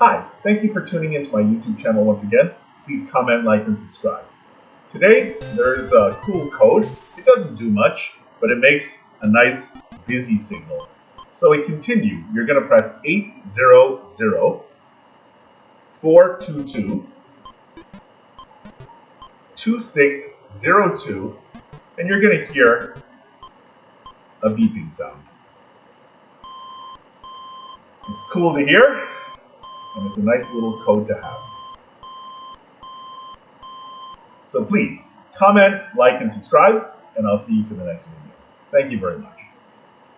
Hi, thank you for tuning into my YouTube channel once again. Please comment, like, and subscribe. Today, there's a cool code. It doesn't do much, but it makes a nice busy signal. So we continue. You're going to press 800 422 2602, and you're going to hear a beeping sound. It's cool to hear, and it's a nice little code to have. So please, comment, like, and subscribe, and I'll see you for the next video. Thank you very much.